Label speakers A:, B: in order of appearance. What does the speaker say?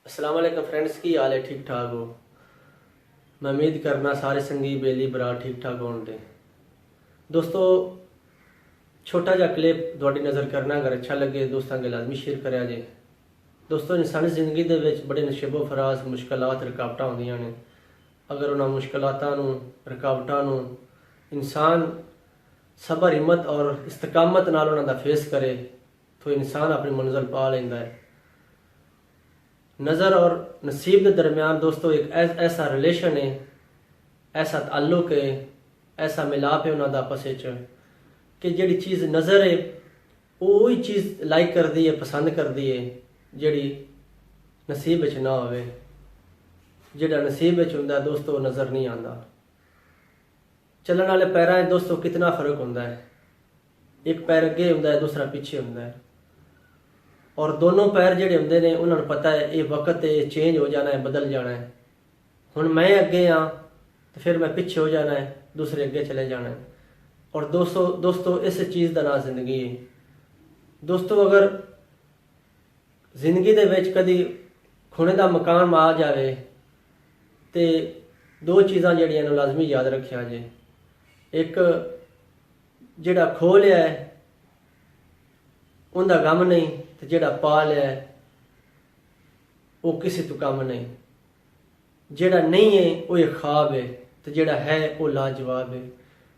A: अस्सलाम वालेकुम फ्रेंड्स, की हाल है? ठीक ठाक हो? मैं उम्मीद करना सारे संगी बेली भरा ठीक ठाक होंगे। दोस्तों, छोटा जा क्लिप थोड़ी नज़र करना, अगर अच्छा लगे दोस्तों के लाजमी शेयर करा जे। दोस्तों, इंसानी जिंदगी दे विच बड़े नशेबो फराज मुश्किलात रुकावटां होंदियां ने। अगर उन्हां मुश्किलातां नूं रुकावटां नूं इंसान सबर हिम्मत और इस्तकामत नाल उन्हां दा फेस करे तो इंसान अपनी मंजिल पा लैंदा है। नज़र और नसीब के दरमियान दोस्तों एक ऐसा रिलेशन है, ऐसा ताल्लुक है, ऐसा मिलाप है उन्होंने आपस कि जिहड़ी चीज़ नज़र है वो ही चीज़ लाइक करती है, पसंद करती है, जिहड़ी नसीब विच ना होवे। जिहड़ा नसीब विच हुंदा है दोस्तों नज़र नहीं आता। चलण वाले पैरां दोस्तों कितना फर्क होंदा है। एक पैर अगे हुंदा है, दूसरा पीछे हुंदा है, और दोनों पैर जिहड़े हुंदे ने उन्होंने पता है ये वक्त है, चेंज हो जाना है, बदल जाना है। हुण मैं अगे हाँ तो फिर मैं पीछे हो जाना है, दूसरे अगे चले जाना है। और दोस्तों इस चीज़ का नाम जिंदगी है। दोस्तों, अगर जिंदगी दे विच कदी खुणे का मकाम आ जाए तो दो चीज़ां जिहड़ियां लाजमी याद रखिया जे। एक जिहड़ा खो लिया है उनका गम नहीं, तो जिहड़ा पा लिया है वो किसी तो कम नहीं। जिहड़ा नहीं है वो एक ख्वाब है, तो जिहड़ा है वो लाजवाब है।